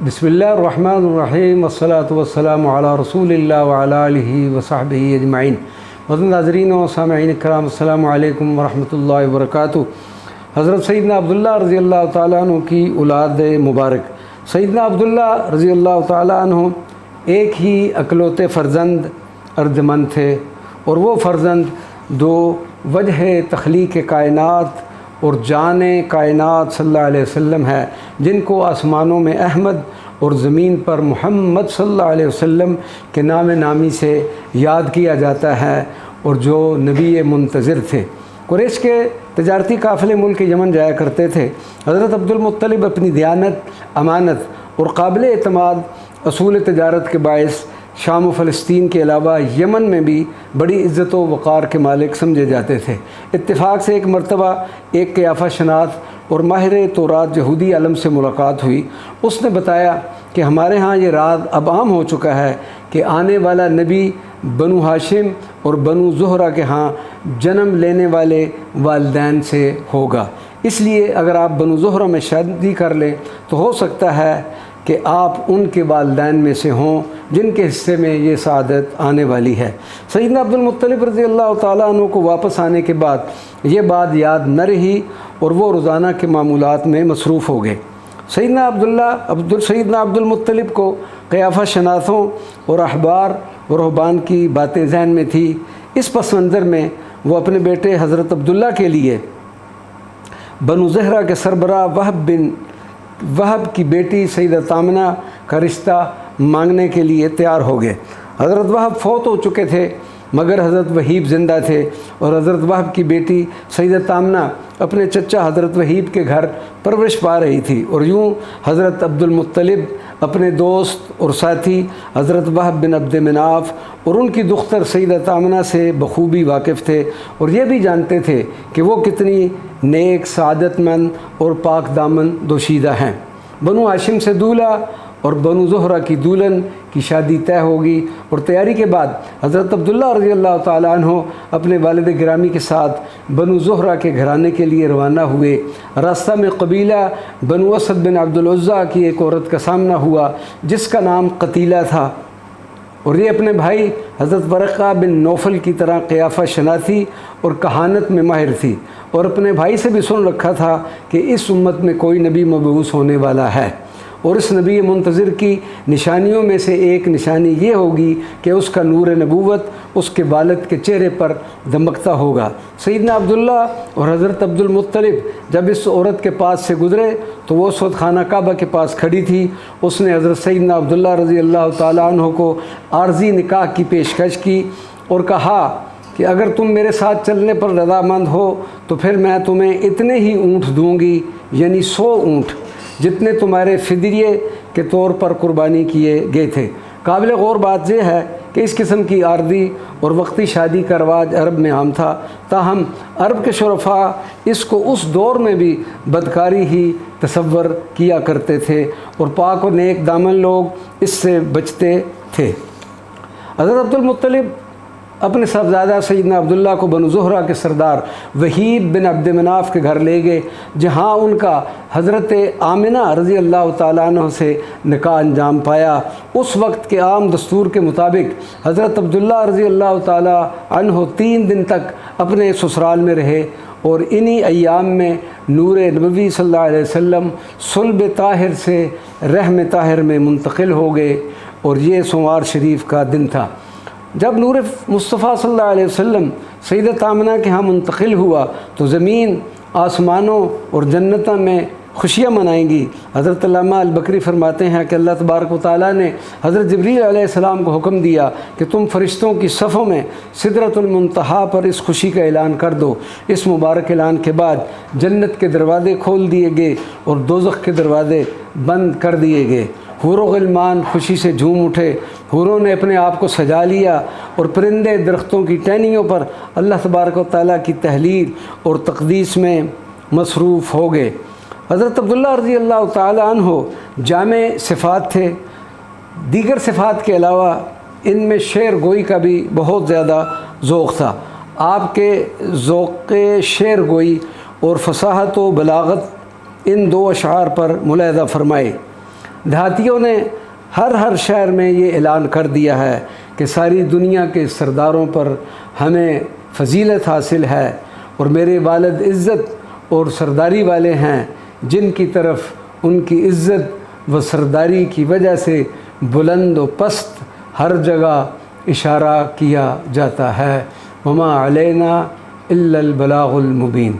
بسم اللہ الرحمن الرحیم والصلاة والسلام علی رسول اللہ وعلی آلہ وصحبہ اجمعین۔ محترم ناظرین و سامعین کرام، السلام علیکم ورحمۃ اللہ وبرکاتہ۔ حضرت سیدنا عبداللہ رضی اللہ تعالیٰ عنہ کی اولاد مبارک سیدنا عبداللہ رضی اللہ تعالیٰ عنہ ایک ہی اکلوتے فرزند ارجمند تھے، اور وہ فرزند دو وجہ تخلیق کائنات اور جان کائنات صلی اللہ علیہ وسلم ہے، جن کو آسمانوں میں احمد اور زمین پر محمد صلی اللہ علیہ وسلم کے نام نامی سے یاد کیا جاتا ہے، اور جو نبی منتظر تھے۔ قریش کے تجارتی قافلے ملک یمن جایا کرتے تھے۔ حضرت عبدالمطلب اپنی دیانت، امانت اور قابل اعتماد اصول تجارت کے باعث شام و فلسطین کے علاوہ یمن میں بھی بڑی عزت و وقار کے مالک سمجھے جاتے تھے۔ اتفاق سے ایک مرتبہ ایک قیافہ شناس اور ماہر تورات یہودی عالم سے ملاقات ہوئی۔ اس نے بتایا کہ ہمارے ہاں یہ راز اب عام ہو چکا ہے کہ آنے والا نبی بنو ہاشم اور بنو زہرہ کے ہاں جنم لینے والے والدین سے ہوگا، اس لیے اگر آپ بنو زہرہ میں شادی کر لیں تو ہو سکتا ہے کہ آپ ان کے والدین میں سے ہوں جن کے حصے میں یہ سعادت آنے والی ہے۔ سیدنا عبدالمطلب رضی اللہ تعالیٰ عنہ کو واپس آنے کے بعد یہ بات یاد نہ رہی، اور وہ روزانہ کے معمولات میں مصروف ہو گئے۔ سیدنا عبدالمطلب کو قیافہ شناسوں اور احبار و رہبان کی باتیں ذہن میں تھی۔ اس پس منظر میں وہ اپنے بیٹے حضرت عبداللہ کے لیے بنو زہرہ کے سربراہ وہب کی بیٹی سیدہ آمنہ کا رشتہ مانگنے کے لیے تیار ہو گئے۔ حضرت وہب فوت ہو چکے تھے، مگر حضرت وہیب زندہ تھے، اور حضرت وہب کی بیٹی سیدہ آمنہ اپنے چچا حضرت وہیب کے گھر پرورش پا رہی تھی، اور یوں حضرت عبدالمطلب اپنے دوست اور ساتھی حضرت وہب بن عبد مناف اور ان کی دختر سیدہ آمنہ سے بخوبی واقف تھے، اور یہ بھی جانتے تھے کہ وہ کتنی نیک، سعادت مند اور پاک دامن دوشیدہ ہیں۔ بنو ہاشم سے دولہا اور بنو زہرہ کی دولہن کی شادی طے ہوگی، اور تیاری کے بعد حضرت عبداللہ رضی اللہ تعالیٰ عنہ اپنے والد گرامی کے ساتھ بنو زہرہ کے گھرانے کے لیے روانہ ہوئے۔ راستہ میں قبیلہ بنو اسد بن عبد العزیٰ کی ایک عورت کا سامنا ہوا جس کا نام قتیلہ تھا، اور یہ اپنے بھائی حضرت ورقہ بن نوفل کی طرح قیافہ شناسی اور کہانت میں ماہر تھی، اور اپنے بھائی سے بھی سن رکھا تھا کہ اس امت میں کوئی نبی مبعوث ہونے والا ہے، اور اس نبی منتظر کی نشانیوں میں سے ایک نشانی یہ ہوگی کہ اس کا نور نبوت اس کے والد کے چہرے پر دمکتا ہوگا۔ سیدنا عبداللہ اور حضرت عبدالمطلب جب اس عورت کے پاس سے گزرے تو وہ اس وقت خانہ کعبہ کے پاس کھڑی تھی۔ اس نے حضرت سیدنا عبداللہ رضی اللہ تعالیٰ عنہ کو عارضی نکاح کی پیشکش کی اور کہا کہ اگر تم میرے ساتھ چلنے پر رضامند ہو تو پھر میں تمہیں اتنے ہی اونٹ دوں گی، یعنی 100 اونٹ، جتنے تمہارے فدیے کے طور پر قربانی کیے گئے تھے۔ قابل غور بات یہ ہے کہ اس قسم کی عارضی اور وقتی شادی کا رواج عرب میں عام تھا، تاہم عرب کے شرفاء اس کو اس دور میں بھی بدکاری ہی تصور کیا کرتے تھے، اور پاک و نیک دامن لوگ اس سے بچتے تھے۔ حضرت عبدالمطلب اپنے صاحبزادہ سیدنا عبداللہ کو بنو زہرہ کے سردار وہیب بن عبد مناف کے گھر لے گئے، جہاں ان کا حضرت آمنہ رضی اللہ تعالیٰ عنہ سے نکاح انجام پایا۔ اس وقت کے عام دستور کے مطابق حضرت عبداللہ رضی اللہ تعالیٰ عنہ 3 دن تک اپنے سسرال میں رہے، اور انہی ایام میں نور نبوی صلی اللہ علیہ وسلم صلب طاہر سے رحم طاہر میں منتقل ہو گئے، اور یہ سوار شریف کا دن تھا۔ جب نور مصطفیٰ صلی اللہ علیہ وسلم سیدہ آمنہ کے ہاں منتقل ہوا تو زمین، آسمانوں اور جنتوں میں خوشیاں منائیں گی۔ حضرت علامہ البکری فرماتے ہیں کہ اللہ تبارک و تعالیٰ نے حضرت جبریل علیہ السلام کو حکم دیا کہ تم فرشتوں کی صفوں میں سدرۃ المنتہا پر اس خوشی کا اعلان کر دو۔ اس مبارک اعلان کے بعد جنت کے دروازے کھول دیے گئے اور دوزخ کے دروازے بند کر دیے گئے۔ حور و غلمان خوشی سے جھوم اٹھے، حوروں نے اپنے آپ کو سجا لیا، اور پرندے درختوں کی ٹہنیوں پر اللہ تبارک و تعالیٰ کی تحلیل اور تقدیس میں مصروف ہو گئے۔ حضرت عبداللہ رضی اللہ تعالیٰ عنہ جامع صفات تھے۔ دیگر صفات کے علاوہ ان میں شعر گوئی کا بھی بہت زیادہ ذوق تھا۔ آپ کے ذوق شعر گوئی اور فصاحت و بلاغت ان 2 اشعار پر ملاحظہ فرمائے۔ دیہاتیوں نے ہر شہر میں یہ اعلان کر دیا ہے کہ ساری دنیا کے سرداروں پر ہمیں فضیلت حاصل ہے، اور میرے والد عزت اور سرداری والے ہیں، جن کی طرف ان کی عزت و سرداری کی وجہ سے بلند و پست ہر جگہ اشارہ کیا جاتا ہے۔ وما علینا الا البلاغ المبین۔